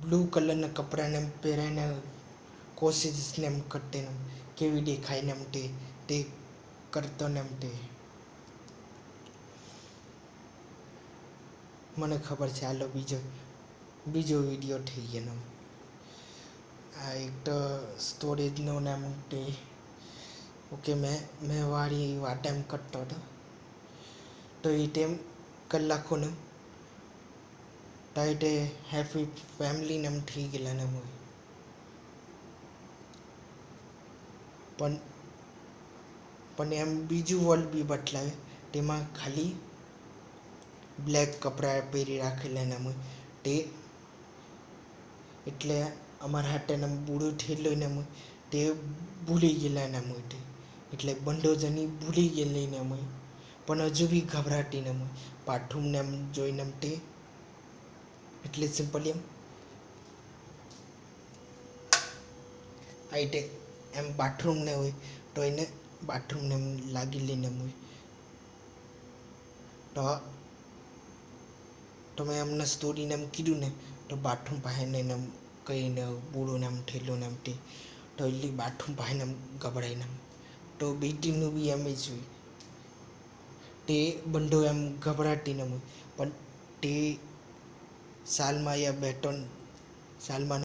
Blue કલરના કપડાને એમ પહેરાઈને કોશિશને એમ કરતે ને કેવી દેખાયને એમ તે કરતો ને એમ તે મને ખબર છે. હાલો બીજો વિડીયો થઈ ગયો. આ એક તો સ્ટોરેજનો નામ તે ઓકે મેં વાળી વાત એમ કરતો હતો તો એ ટાઈમ કલાકોને ટાઈટે હેપી ફેમિલીને એમ થઈ ગયેલા ને પણ એમ બીજું વર્લ્ડ બી બદલાવે તેમાં ખાલી બ્લેક કપડાં પહેરી રાખેલા ને તે એટલે અમારા હાથે બૂढ़ો થયેલો ને તે ભૂલી ગયેલા ને એટલે બંડો જણી ભૂલી ગયેલી ને પણ હજુ બી ગભરાટી ને બાથરૂમને એમ જોઈને તે એટલે સિમ્પલી આઈટે એમ બાથરૂમ ને હોય તો એને બાથરૂમને એમ લાગી લઈને તો મેં એમને સ્ટોરીને એમ કીધું ને તો બાથરૂમ પાસે ને એમ કહીને બૂढ़ોને એમ થયેલો ને એમ તે તો એટલી બાથરૂમ પાસે એમ ગભરાઈને તો બેટીનું બી એમ જ હોય તે બંડો એમ ગભરાટીને પણ તે સાલમાં યા 2-3 સાલમાં